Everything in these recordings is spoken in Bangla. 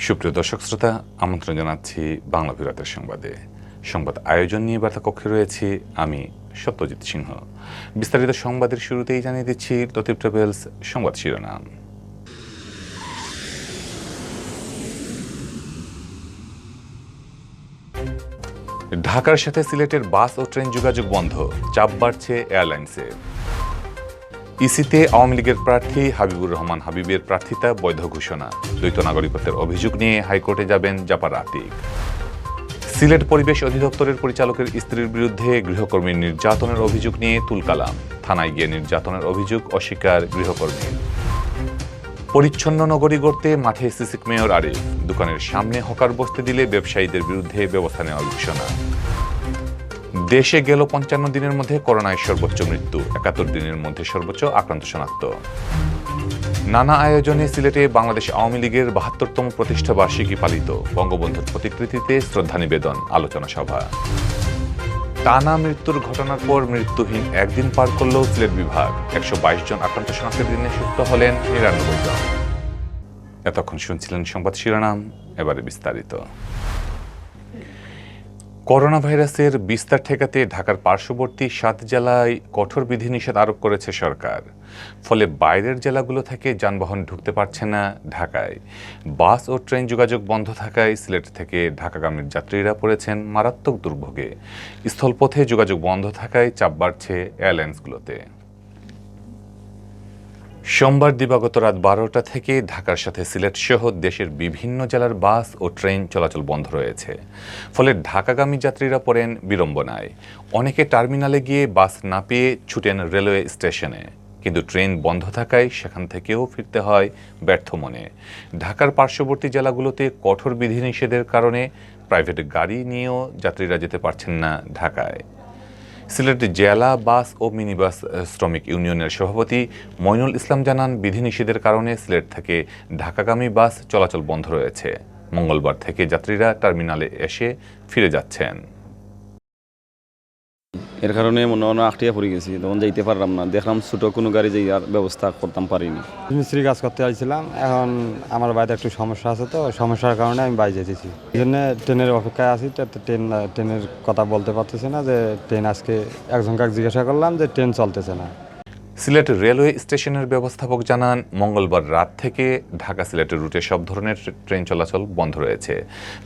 সুপ্রিয় দর্শক শ্রোতা, আমন্ত্রণ জানাচ্ছি বাংলাভিউ রাতের সংবাদে। সংবাদ আয়োজন নিয়ে বার্তা কক্ষে রয়েছি আমি সত্যজিৎ সিংহ। বিস্তারিত সংবাদের শুরুতেই জানিয়ে দিচ্ছি লতিফ ট্রাভেলস সংবাদ শিরোনাম। ঢাকার সাথে সিলেটের বাস ও ট্রেন যোগাযোগ বন্ধ, চাপ বাড়ছে এয়ারলাইন্সে। ইসিতে আওয়ামী লীগের প্রার্থী হাবিবুর রহমান হাবিবের প্রার্থিতা বৈধ ঘোষণা, দ্বৈত নাগরিকত্বের অভিযোগ নিয়ে হাইকোর্টে যাবেন জাপার আতিক। সিলেট পরিবেশ অধিদপ্তরের পরিচালকের স্ত্রীর বিরুদ্ধে গৃহকর্মীর নির্যাতনের অভিযোগ নিয়ে তুলকালাম, থানায় গিয়ে নির্যাতনের অভিযোগ অস্বীকার গৃহকর্মীর। পরিচ্ছন্ন নগরী গড়তে মাঠে সিসিক মেয়র আরিফ, দোকানের সামনে হকার বসতে দিলে ব্যবসায়ীদের বিরুদ্ধে ব্যবস্থা নেওয়ার ঘোষণা। দেশে গেল ৫৫ দিনের মধ্যে করোনায় সর্বোচ্চ মৃত্যু, ৭১ দিনের মধ্যে সর্বোচ্চ আক্রান্ত শনাক্ত। নানা আয়োজনে সিলেটে বাংলাদেশ আওয়ামী লীগের ৭২তম প্রতিষ্ঠা বার্ষিকী পালিত, বঙ্গবন্ধুর প্রতিকৃতিতে শ্রদ্ধা নিবেদন, আলোচনা সভা। টানা মৃত্যুর ঘটনার পর মৃত্যুহীন একদিন পার করল সিলেট বিভাগ, ১২২ জন আক্রান্ত শনাক্তের দিনে সুস্থ হলেন ৯৯ জন। এতক্ষণ শুনছিলেন সংবাদ শিরোনাম, এবারে বিস্তারিত। করোনা ভাইরাসের বিস্তার ঠেকাতে ঢাকার পার্শ্ববর্তী ৭ জেলায় কঠোর বিধিনিষেধ আরোপ করেছে সরকার। ফলে বাইরের জেলাগুলো থেকে যানবাহন ঢুকতে পারছে না ঢাকায়। বাস ও ট্রেন যোগাযোগ বন্ধ থাকায় সিলেট থেকে ঢাকাগামীর যাত্রীরা পড়েছেন মারাত্মক দুর্ভোগে। স্থলপথে যোগাযোগ বন্ধ থাকায় চাপ বাড়ছে এয়ারলাইন্সগুলোতে। সোমবার দিবাগত রাত ১২টা থেকে ঢাকার সাথে সিলেট সহ দেশের বিভিন্ন জেলার বাস ও ট্রেন চলাচল বন্ধ রয়েছে। ফলে ঢাকাগামী যাত্রীরা পড়েন বিড়ম্বনায়। অনেকে টার্মিনালে গিয়ে বাস না পেয়ে ছুটেন রেলওয়ে স্টেশনে, কিন্তু ট্রেন বন্ধ থাকায় সেখান থেকেও ফিরতে হয় ব্যর্থ মনে। ঢাকার পার্শ্ববর্তী জেলাগুলোতে কঠোর বিধিনিষেধের কারণে প্রাইভেট গাড়ি নিয়েও যাত্রীরা যেতে পারছেন না ঢাকায়। সিলেট জেলা বাস ও মিনিবাস শ্রমিক ইউনিয়নের সভাপতি মইনুল ইসলাম জানান, বিধিনিষেধের কারণে সিলেট থেকে ঢাকাগামী বাস চলাচল বন্ধ রয়েছে। মঙ্গলবার থেকে যাত্রীরা টার্মিনালে এসে ফিরে যাচ্ছেন। এর কারণে মনে হয় আটটিয়া পড়ে গেছি, তখন যাইতে পারলাম না। দেখলাম ছোটো কোনো গাড়ি যাইয়ার ব্যবস্থা করতাম পারিনি। মিস্ত্রি কাজ করতে আসছিলাম, এখন আমার বাড়িতে একটু সমস্যা আছে, তো সমস্যার কারণে আমি বাইরে যেতেছি। এই জন্য ট্রেনের অপেক্ষায় আছি। ট্রেনের কথা বলতে পারতেছি না, যে ট্রেন আজকে একজনকে জিজ্ঞাসা করলাম যে ট্রেন চলতেছে না। সিলেট রেলওয়ে স্টেশনের ব্যবস্থাপক জানান, মঙ্গলবার রাত থেকে ঢাকা সিলেটের রুটে সব ধরনের ট্রেন চলাচল বন্ধ রয়েছে।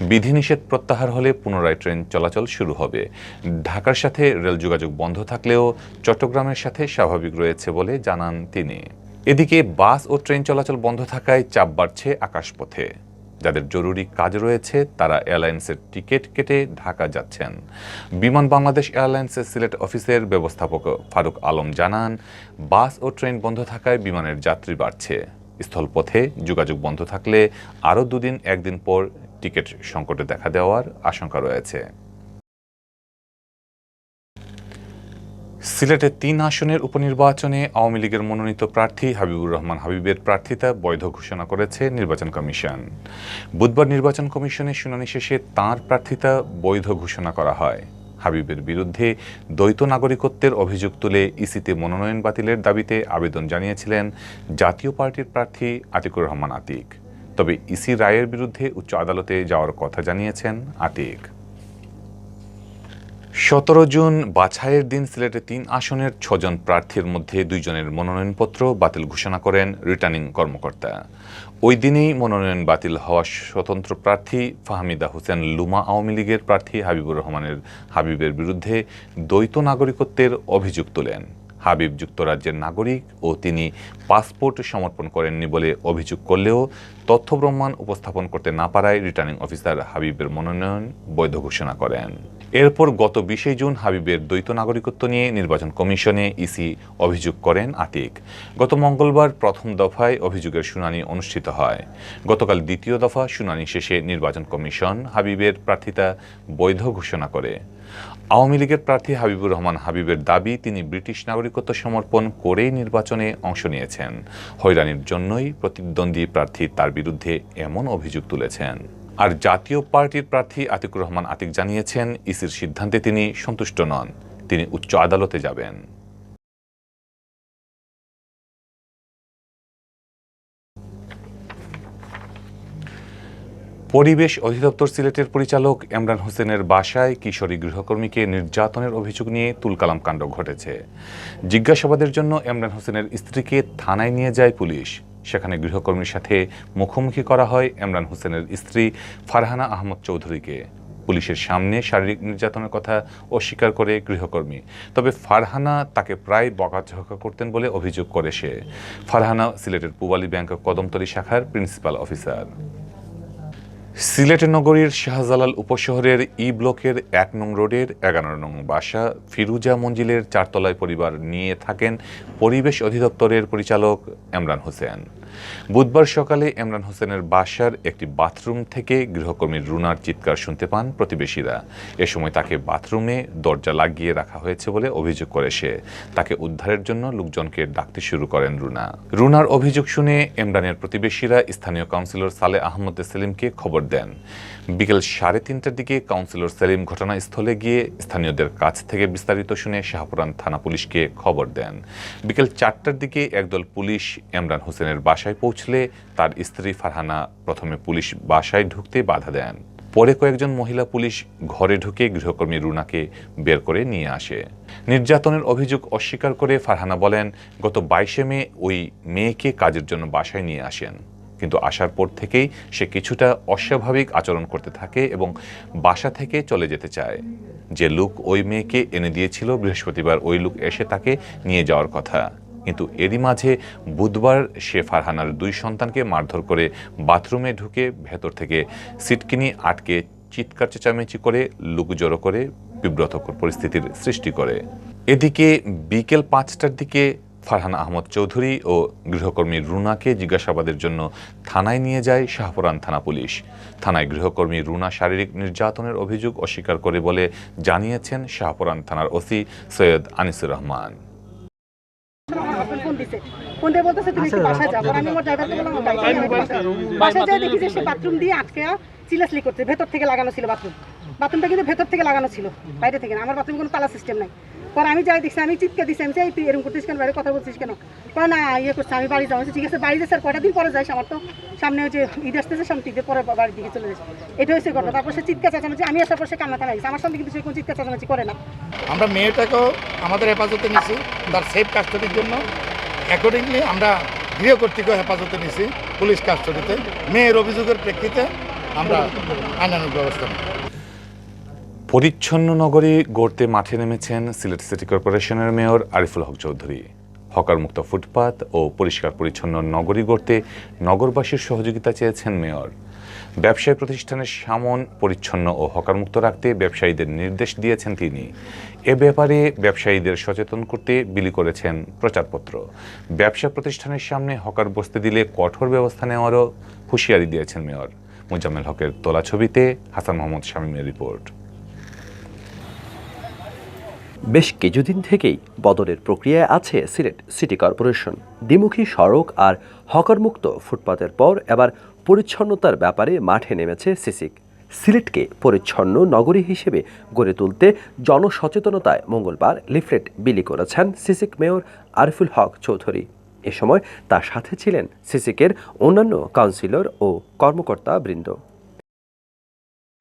বিধিনিষেধ প্রত্যাহার হলে পুনরায় ট্রেন চলাচল শুরু হবে। ঢাকার সাথে রেল যোগাযোগ বন্ধ থাকলেও চট্টগ্রামের সাথে স্বাভাবিক রয়েছে বলে জানান তিনি। এদিকে বাস ও ট্রেন চলাচল বন্ধ থাকায় চাপ বাড়ছে আকাশপথে। যাদের জরুরি কাজ রয়েছে তারা এয়ারলাইন্সের টিকিট কেটে ঢাকা যাচ্ছেন। বিমান বাংলাদেশ এয়ারলাইন্সের সিলেট অফিসের ব্যবস্থাপক ফারুক আলম জানান, বাস ও ট্রেন বন্ধ থাকায় বিমানের যাত্রী বাড়ছে। স্থলপথে যোগাযোগ বন্ধ থাকলে আরও ২ দিন ১ দিন পর টিকিট সংকটে দেখা দেওয়ার আশঙ্কা রয়েছে। সিলেটের ৩ আসনের উপনির্বাচনে আওয়ামী লীগের মনোনীত প্রার্থী হাবিবুর রহমান হাবিবের প্রার্থিতা বৈধ ঘোষণা করেছে নির্বাচন কমিশন। বুধবার নির্বাচন কমিশনের শুনানি শেষে তাঁর প্রার্থিতা বৈধ ঘোষণা করা হয়। হাবিবের বিরুদ্ধে দ্বৈত নাগরিকত্বের অভিযোগ তুলে ইসিতে মনোনয়ন বাতিলের দাবিতে আবেদন জানিয়েছিলেন জাতীয় পার্টির প্রার্থী আতিকুর রহমান আতিক। তবে ইসি রায়ের বিরুদ্ধে উচ্চ আদালতে যাওয়ার কথা জানিয়েছেন আতিক। ১৭ জুন বাছাইয়ের দিন সিলেটের ৩ আসনের ৬ জন প্রার্থীর মধ্যে ২ জনের মনোনয়নপত্র বাতিল ঘোষণা করেন রিটার্নিং কর্মকর্তা। ওই দিনেই মনোনয়ন বাতিল হওয়া স্বতন্ত্র প্রার্থী ফাহমিদা হোসেন লুমা আওয়ামী লীগের প্রার্থী হাবিবুর হাবিবের বিরুদ্ধে দ্বৈত নাগরিকত্বের অভিযোগ তোলেন। হাবিব যুক্তরাজ্যের নাগরিক ও তিনি পাসপোর্ট সমর্পণ করেননি বলে অভিযোগ করলেও তথ্য প্রমাণ উপস্থাপন করতে না পারায় রিটার্নিং অফিসার হাবিবের মনোনয়ন বৈধ ঘোষণা করেন। এরপর গত ২০ জুন হাবিবের দ্বৈত নাগরিকত্ব নিয়ে নির্বাচন কমিশনে ইসি অভিযোগ করেন আতিক। গত মঙ্গলবার প্রথম দফায় অভিযোগের শুনানি অনুষ্ঠিত হয়। গতকাল দ্বিতীয় দফা শুনানি শেষে নির্বাচন কমিশন হাবিবের প্রার্থিতা বৈধ ঘোষণা করে। আওয়ামী লীগের প্রার্থী হাবিবুর রহমান হাবিবের দাবি, তিনি ব্রিটিশ নাগরিকত্ব সমর্পণ করেই নির্বাচনে অংশ নিয়েছেন। হয়রানির জন্যই প্রতিদ্বন্দ্বী প্রার্থী তার বিরুদ্ধে এমন অভিযোগ তুলেছেন। আর জাতীয় পার্টির প্রার্থী আতিকুর রহমান আতিক জানিয়েছেন, ইসির সিদ্ধান্তে তিনি সন্তুষ্ট নন, তিনি উচ্চ আদালতে যাবেন। পরিবেশ অধিদপ্তর সিলেটের পরিচালক ইমরান হোসেনের বাসায় কিশোরী গৃহকর্মীকে নির্যাতনের অভিযোগ নিয়ে তুলকালাম কাণ্ড ঘটেছে। জিজ্ঞাসাবাদের জন্য ইমরান হোসেনের স্ত্রীকে থানায় নিয়ে যায় পুলিশ। সেখানে গৃহকর্মীর সাথে মুখোমুখি করা হয় ইমরান হোসেনের স্ত্রী ফারহানা আহমদ চৌধুরীকে। পুলিশের সামনে শারীরিক নির্যাতনের কথা অস্বীকার করে গৃহকর্মী, তবে ফারহানা তাকে প্রায় বকাঝকা করতেন বলে অভিযোগ করে সে। ফারহানা সিলেটের পূবালী ব্যাংক কদমতলী শাখার প্রিন্সিপাল অফিসার। সিলেট নগরীর শাহজালাল উপশহরের ই ব্লকের ১ নং রোডের ১১ নং বাসা ফিরুজা মঞ্জিলের ৪ তলায় পরিবার নিয়ে থাকেন পরিবেশ অধিদপ্তরের পরিচালক ইমরান হোসেন। বুধবার সকালে ইমরান হোসেনের বাসার একটি বাথরুম থেকে গৃহকর্মী রুনার চিৎকার শুনতে পান প্রতিবেশীরা। এ সময় তাকে বাথরুমে দরজা লাগিয়ে রাখা হয়েছে বলে অভিযোগ করে সে। তাকে উদ্ধারের জন্য লোকজনকে ডাকতে শুরু করেন রুনার অভিযোগ শুনে ইমরানের প্রতিবেশীরা স্থানীয় কাউন্সিলর সালে আহমদ সেলিমকে খবর দেন। বিকেল ৩:৩০টার দিকে কাউন্সিলর সেলিম ঘটনাস্থলে গিয়ে স্থানীয়দের কাছ থেকে বিস্তারিত শুনে শাহপুরান থানা পুলিশকে খবর দেন। বিকেল ৪টার দিকে একদল পুলিশ ইমরান হোসেনের বাসায় পৌঁছলে তার স্ত্রী ফারহানা প্রথমে পুলিশ বাসায় ঢুকতে বাধা দেন। পরে কয়েকজন মহিলা পুলিশ ঘরে ঢুকে গৃহকর্মী রুনাকে বের করে নিয়ে আসে। নির্যাতনের অভিযোগ অস্বীকার করে ফারহানা বলেন, গত ২২শে মে ওই মেয়েকে কাজের জন্য বাসায় নিয়ে আসেন, কিন্তু আসার পর থেকেই সে কিছুটা অস্বাভাবিক আচরণ করতে থাকে এবং বাসা থেকে চলে যেতে চায়। যে লোক ওই মেয়েকে এনে দিয়েছিল বৃহস্পতিবার ওই লোক এসে তাকে নিয়ে যাওয়ার কথা, কিন্তু এরই মাঝে বুধবার সে ফারহানার ২ সন্তানকে মারধর করে বাথরুমে ঢুকে ভেতর থেকে সিটকিনি আটকে চিৎকার চেঁচামেচি করে লোক জড়ো করে বিব্রতকর পরিস্থিতির সৃষ্টি করে। এদিকে বিকেল ৫টার দিকে ফারহানা আহমদ চৌধুরী ও গৃহকর্মী রুনাকে জিজ্ঞাসাবাদের জন্য থানায় নিয়ে যায় শাহপুরান থানা পুলিশ। থানায় গৃহকর্মী রুনা শারীরিক নির্যাতনের অভিযোগ অস্বীকার করে বলে জানিয়েছেন শাহপুরান থানার ওসি সৈয়দ আনিসুর রহমান। ভেতর থেকে লাগানো ছিল বাথরুমটা কিন্তু ভেতর থেকে লাগানো ছিল, বাইরে থেকে না। আমার বাথরুমে কোনো তালা সিস্টেম নাই। পরে আমি যাই দেখছি, আমি চিৎকার দিচ্ছি, আমি চাই তুই এরকম করছিস কেন, বাইরে কথা বলছিস কেন? না ইয়ে করছে, আমি বাড়ি যাওয়া ঠিক আছে, বাড়িতে স্যার কয়টা দিন পরে যাইস, আমার তো সামনে ওই যে ঈদ আসতেছে, সামনে ঈদের পরে বাড়ির দিকে চলে যাচ্ছে। এটা হচ্ছে ঘটনা। তারপর সে চিৎকার চেঁচামেচি, আমি আসার পর সে কান্না কান্না গেছে। আমার সামনে কিন্তু সে কোনো চিৎকার চেঁচামেচি করে না। আমরা মেয়েটাকেও আমাদের হেফাজতে নিছি তার সেফ কাস্টডির জন্য। অ্যাকর্ডিংলি আমরা গৃহ কর্তৃক হেফাজতে নিছি পুলিশ কাস্টডিতে। মেয়ের অভিযোগের প্রেক্ষিতে আমরা আইনানুগ ব্যবস্থা নিই। পরিচ্ছন্ন নগরী গড়তে মাঠে নেমেছেন সিলেট সিটি কর্পোরেশনের মেয়র আরিফুল হক চৌধুরী। হকারমুক্ত ফুটপাত ও পরিষ্কার পরিচ্ছন্ন নগরী গড়তে নগরবাসীর সহযোগিতা চেয়েছেন মেয়র। ব্যবসায়ী প্রতিষ্ঠানের সামন পরিচ্ছন্ন ও হকারমুক্ত রাখতে ব্যবসায়ীদের নির্দেশ দিয়েছেন তিনি। এ ব্যাপারে ব্যবসায়ীদের সচেতন করতে বিলি করেছেন প্রচারপত্র। ব্যবসা প্রতিষ্ঠানের সামনে হকার বসতে দিলে কঠোর ব্যবস্থা নেওয়ারও হুঁশিয়ারি দিয়েছেন মেয়র। মুজাম্মেল হকের তোলা ছবিতে হাসান মোহাম্মদ শামীমের রিপোর্ট। বেশ কিছুদিন থেকেই বদলের প্রক্রিয়ায় আছে সিলেট সিটি কর্পোরেশন। দ্বিমুখী সড়ক আর হকারমুক্ত ফুটপাতের পর এবার পরিচ্ছন্নতার ব্যাপারে মাঠে নেমেছে সিসিক। সিলেটকে পরিচ্ছন্ন নগরী হিসেবে গড়ে তুলতে জনসচেতনতায় মঙ্গলবার লিফলেট বিলি করেছেন সিসিক মেয়র আরিফুল হক চৌধুরী। এ সময় তার সাথে ছিলেন সিসিকের অন্যান্য কাউন্সিলর ও কর্মকর্তা বৃন্দ।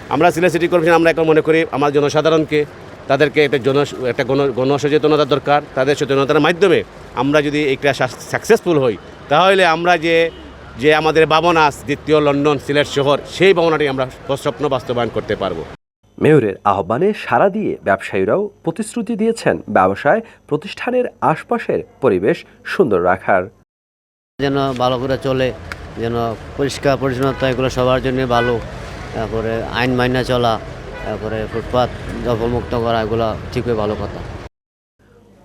আমরা সিলেট সিটি কর্পোরেশন আমরা এখন মনে করি আমার জনসাধারণকে তাদেরকে একটা গণসচেতনতা দরকার। তাদের সচেতনতার মাধ্যমে আমরা যদি এটা সাকসেসফুল হই, তাহলে আমরা যে আমাদের ভাবনা দ্বিতীয় লন্ডন সিলেট শহর, সেই ভাবনাটি আমরা স্বপ্ন বাস্তবায়ন করতে পারবো। মেয়রের আহ্বানে সাড়া দিয়ে ব্যবসায়ীরাও প্রতিশ্রুতি দিয়েছেন ব্যবসায় প্রতিষ্ঠানের আশপাশের পরিবেশ সুন্দর রাখার। যেন ভালো করে চলে, যেন পরিষ্কার পরিচ্ছন্নতা এগুলো সবার জন্য ভালো, তারপরে আইন মাইনা চলা, তারপরে ফুটপাত দখলমুক্ত করা, এগুলো ঠিকই ভালো কথা।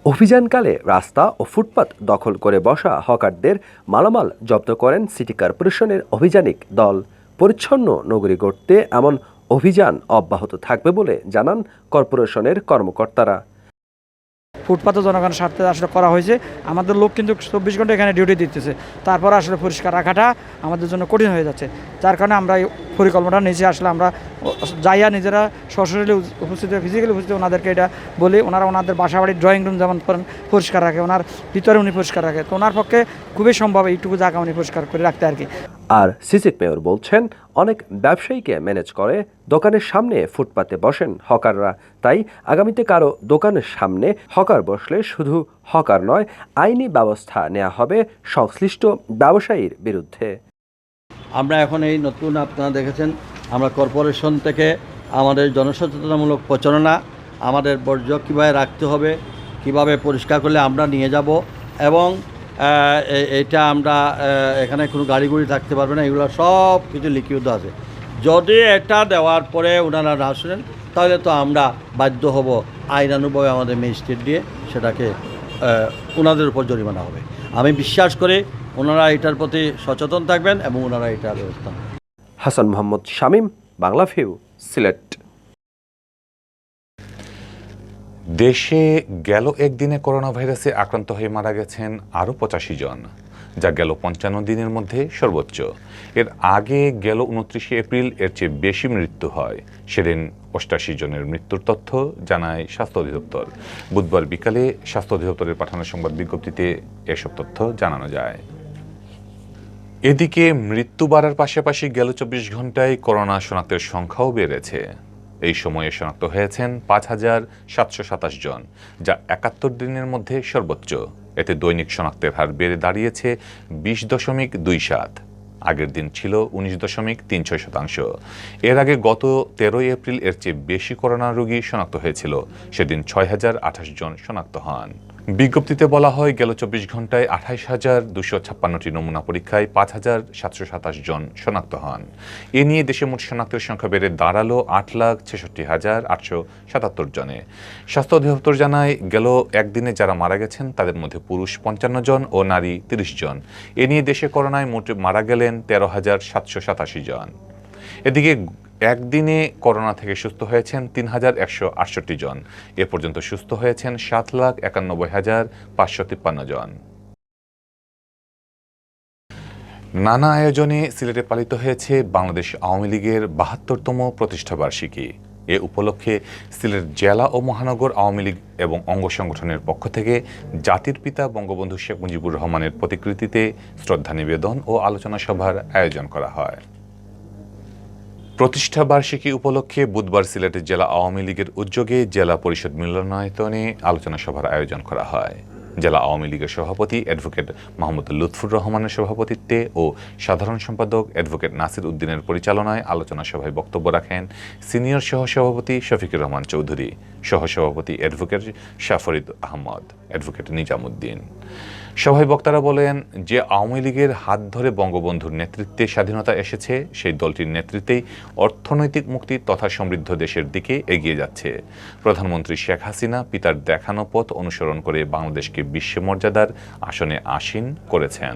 অভিযানকালে রাস্তা ও ফুটপাত দখল করে বসা হকারদের মালামাল জব্দ করেন সিটি কর্পোরেশনের অভিযানিক দল। পরিচ্ছন্ন নগরী গড়তে এমন অভিযান অব্যাহত থাকবে বলে জানান কর্পোরেশনের কর্মকর্তারা। ফুটপাতে জনগণের স্বার্থে আসলে করা হয়েছে। আমাদের লোক কিন্তু 24 ঘন্টা এখানে ডিউটি দিতেছে, তারপর আসলে পরিষ্কার রাখাটা আমাদের জন্য কঠিন হয়ে যাচ্ছে। যার কারণে আমরা এই পরিকল্পনাটা নিচে আসলে আমরা যাইয়া নিজেরা সশরীরে উপস্থিত, ফিজিক্যালি উপস্থিত ওনাদেরকে এটা বলি। ওনারা ওনাদের বাসা বাড়ির ড্রয়িং রুম যেমন পরিষ্কার রাখে, ওনার ভিতরে উনি পরিষ্কার রাখে, তো ওনার পক্ষে খুবই সম্ভব এইটুকু জায়গা উনি পরিষ্কার করে রাখতে আর কি। আর সিসিক মেয়র বলছেন, অনেক ব্যবসায়ীকে ম্যানেজ করে দোকানের সামনে ফুটপাতে বসেন হকাররা। তাই আগামীতে কারো দোকানের সামনে হকার বসলে শুধু হকার নয়, আইনি ব্যবস্থা নেওয়া হবে সংশ্লিষ্ট ব্যবসায়ীর বিরুদ্ধে। আমরা এখন এই নতুন আপনারা দেখেছেন, আমরা কর্পোরেশন থেকে আমাদের জনসচেতনামূলক প্রচারণা, আমাদের বর্জ্য কীভাবে রাখতে হবে, কিভাবে পরিষ্কার করলে আমরা নিয়ে যাব, এবং এটা আমরা এখানে কোনো গাড়ি থাকতে পারবে না, এগুলো সব কিছু লিখিত আছে। যদি এটা দেওয়ার পরে ওনারা না শুনেন, তাহলে তো আমরা বাধ্য হব আইনানুগভাবে আমাদের ম্যাজিস্ট্রেট দিয়ে সেটাকে ওনাদের উপর জরিমানা হবে। আমি বিশ্বাস করি ওনারা এটার প্রতি সচেতন থাকবেন এবং ওনারা এটা ব্যবস্থা নেবেন। হাসান মোহাম্মদ শামীম, বাংলাভিউ, সিলেট। দেশে গেল একদিনে করোনা ভাইরাসে আক্রান্ত হয়ে মারা গেছেন আরও 85 জন, যা গেল 55 দিনের মধ্যে সর্বোচ্চ। এর আগে গেল 29 এপ্রিল এর চেয়ে বেশি মৃত্যু হয়। সেদিন 88 জনের মৃত্যুর তথ্য জানায় স্বাস্থ্য অধিদপ্তর। বুধবার বিকালে স্বাস্থ্য অধিদপ্তরের পাঠানো সংবাদ বিজ্ঞপ্তিতে এসব তথ্য জানানো যায়। এদিকে মৃত্যু বাড়ার পাশাপাশি গেল 24 ঘন্টায় করোনা শনাক্তের সংখ্যাও বেড়েছে। এই সময়ে শনাক্ত হয়েছেন 5,727 জন, যা 71 দিনের মধ্যে সর্বোচ্চ। এতে দৈনিক শনাক্তের হার বেড়ে দাঁড়িয়েছে 20.27। আগের দিন ছিল 19.36%। এর আগে গত 13 এপ্রিল এর চেয়ে বেশি করোনা রোগী শনাক্ত হয়েছিল। সেদিন 6,028 জন শনাক্ত হন। বিজ্ঞপ্তিতে বলা হয়, গেল 24 ঘন্টায় 28,256টি নমুনা পরীক্ষায় 5,727 জন শনাক্ত হন। এ নিয়ে দেশে মোট শনাক্তের সংখ্যা বেড়ে দাঁড়ালো 8,66,877 জনে। স্বাস্থ্য অধিদপ্তর জানায়, গেল একদিনে যারা মারা গেছেন তাদের মধ্যে পুরুষ 55 জন ও নারী 30 জন। এ নিয়ে দেশে করোনায় মোট মারা গেলেন 13,787 জন। এদিকে একদিনে করোনা থেকে সুস্থ হয়েছেন 3,168 জন। এ পর্যন্ত সুস্থ হয়েছেন 7,91,553 জন। নানা আয়োজনে সিলেটে পালিত হয়েছে বাংলাদেশ আওয়ামী লীগের 72তম প্রতিষ্ঠাবার্ষিকী। এ উপলক্ষে সিলেট জেলা ও মহানগর আওয়ামী লীগ এবং অঙ্গ সংগঠনের পক্ষ থেকে জাতির পিতা বঙ্গবন্ধু শেখ মুজিবুর রহমানের প্রতিকৃতিতে শ্রদ্ধা নিবেদন ও আলোচনা সভার আয়োজন করা হয়। প্রতিষ্ঠা বার্ষিকী উপলক্ষে বুধবার সিলেটের জেলা আওয়ামী লীগের উদ্যোগে জেলা পরিষদ মিলনায়তনে আলোচনা সভার আয়োজন করা হয়। জেলা আওয়ামী লীগের সভাপতি অ্যাডভোকেট মোহাম্মদ লুৎফুর রহমানের সভাপতিত্বে ও সাধারণ সম্পাদক অ্যাডভোকেট নাসির উদ্দিনের পরিচালনায় আলোচনা সভায় বক্তব্য রাখেন সিনিয়র সহসভাপতি শফিকুর রহমান চৌধুরী, সহসভাপতি অ্যাডভোকেট শাফরিদ আহমদ, অ্যাডভোকেট নিজামুদ্দিন। সভায় বক্তারা বলেন, যে আওয়ামী লীগের হাত ধরে বঙ্গবন্ধুর নেতৃত্বে স্বাধীনতা এসেছে, সেই দলটির নেতৃত্বেই অর্থনৈতিক মুক্তি তথা সমৃদ্ধ দেশের দিকে এগিয়ে যাচ্ছে। প্রধানমন্ত্রী শেখ হাসিনা পিতার দেখানো পথ অনুসরণ করে বাংলাদেশকে বিশ্বমর্যাদার আসনে আসীন করেছেন।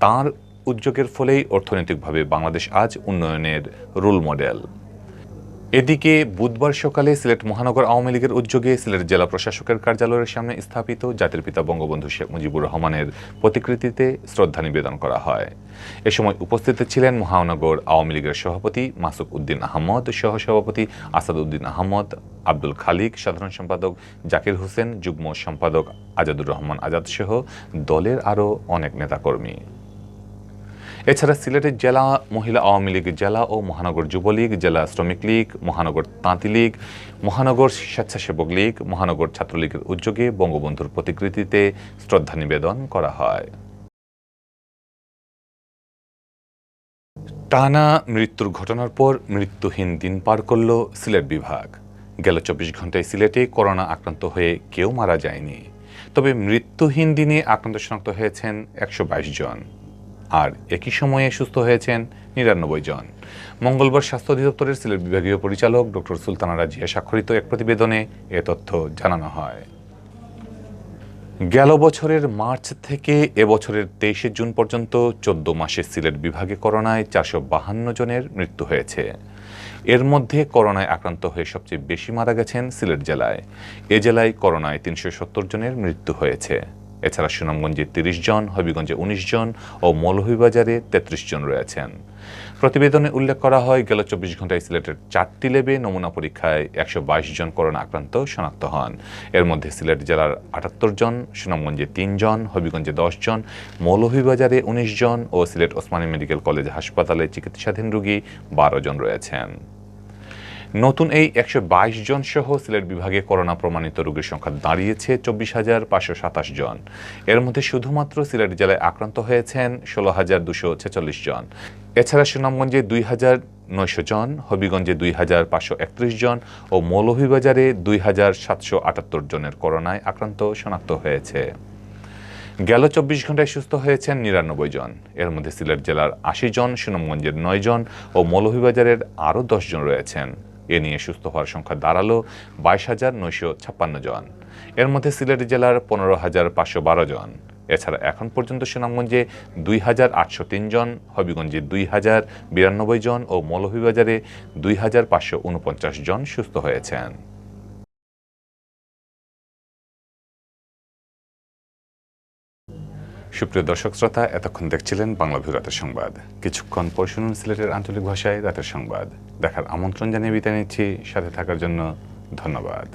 তাঁর উদ্যোগের ফলেই অর্থনৈতিকভাবে বাংলাদেশ আজ উন্নয়নের রোল মডেল। এদিকে বুধবার সকালে সিলেট মহানগর আওয়ামী লীগের উদ্যোগে সিলেট জেলা প্রশাসকের কার্যালয়ের সামনে স্থাপিত জাতির পিতা বঙ্গবন্ধু শেখ মুজিবুর রহমানের প্রতিকৃতিতে শ্রদ্ধা নিবেদন করা হয়। এ সময় উপস্থিত ছিলেন মহানগর আওয়ামী লীগের সভাপতি মাসুক উদ্দিন আহমদ, সহসভাপতি আসাদ উদ্দিন আহমদ, আব্দুল খালিক, সাধারণ সম্পাদক জাকির হোসেন, যুগ্ম সম্পাদক আজাদুর রহমান আজাদ সহ দলের আরও অনেক নেতাকর্মী। এছাড়া সিলেটের জেলা মহিলা আওয়ামী লীগ, জেলা ও মহানগর যুবলীগ, জেলা শ্রমিক লীগ, মহানগর তাঁতি লীগ, মহানগর স্বেচ্ছাসেবক লীগ, মহানগর ছাত্রলীগের উদ্যোগে বঙ্গবন্ধুর প্রতিকৃতিতে শ্রদ্ধা নিবেদন করা হয়। টানা মৃত্যুর ঘটনার পর মৃত্যুহীন দিন পার করল সিলেট বিভাগ। গেল 24 ঘন্টায় সিলেটে করোনা আক্রান্ত হয়ে কেউ মারা যায়নি। তবে মৃত্যুহীন দিনে আক্রান্ত শনাক্ত হয়েছেন 122 জন, আর একই সময়ে সুস্থ হয়েছেন 99 জন। মঙ্গলবার স্বাস্থ্য অধিদপ্তরের সিলেট বিভাগীয় পরিচালক ডক্টর সুলতানা রাজিয়া স্বাক্ষরিত এক প্রতিবেদনে এ তথ্য জানানো হয়। গেল বছরের মার্চ থেকে এবছরের 23 জুন পর্যন্ত 14 মাসে সিলেট বিভাগে করোনায় 452 জনের মৃত্যু হয়েছে। এর মধ্যে করোনায় আক্রান্ত হয়ে সবচেয়ে বেশি মারা গেছেন সিলেট জেলায়। এ জেলায় করোনায় 370 জনের মৃত্যু হয়েছে। এছাড়া সুনামগঞ্জে 30 জন, হবিগঞ্জে 19 জন ও মৌলভীবাজারে 33 জন রয়েছেন। প্রতিবেদনে উল্লেখ করা হয়, গেল 24 ঘন্টায় সিলেটের 4টি ল্যাবে নমুনা পরীক্ষায় 122 জন করোনা আক্রান্ত শনাক্ত হন। এর মধ্যে সিলেট জেলার 78 জন, সুনামগঞ্জে 3 জন, হবিগঞ্জে 10 জন, মৌলভীবাজারে 19 জন ও সিলেট ওসমানী মেডিকেল কলেজ হাসপাতালে চিকিৎসাধীন রোগী 12 জন রয়েছেন। নতুন এই 122 জন সহ সিলেট বিভাগে করোনা প্রমাণিত রোগীর সংখ্যা দাঁড়িয়েছে 24,527 জন। এর মধ্যে শুধুমাত্র সিলেট জেলায় আক্রান্ত হয়েছেন 16,246 জন। এছাড়া সুনামগঞ্জে 2,900 জন, হবিগঞ্জে 2,531 জন ও মৌলভীবাজারে 2,778 জনের করোনায় আক্রান্ত শনাক্ত হয়েছে। গেল 24 ঘন্টায় সুস্থ হয়েছেন 99 জন। এর মধ্যে সিলেট জেলার 80 জন, সুনামগঞ্জের 9 জন ও মৌলভীবাজারের আরও 10 জন রয়েছেন। এ নিয়ে সুস্থ হওয়ার সংখ্যা দাঁড়ালো 22,956 জন। এর মধ্যে সিলেট জেলার 15,512 জন। এছাড়া এখন পর্যন্ত সুনামগঞ্জে 2,803 জন, হবিগঞ্জে 2,092 জন ও মৌলভীবাজারে 2,549 জন সুস্থ হয়েছেন। সুপ্রিয় দর্শক শ্রোতা, এতক্ষণ দেখছিলেন বাংলাভিউ রাতের সংবাদ। কিছুক্ষণ পর শুনুন সিলেটের আঞ্চলিক ভাষায় রাতের সংবাদ। দেখার আমন্ত্রণ জানিয়ে বিদায় নিচ্ছি। সাথে থাকার জন্য ধন্যবাদ।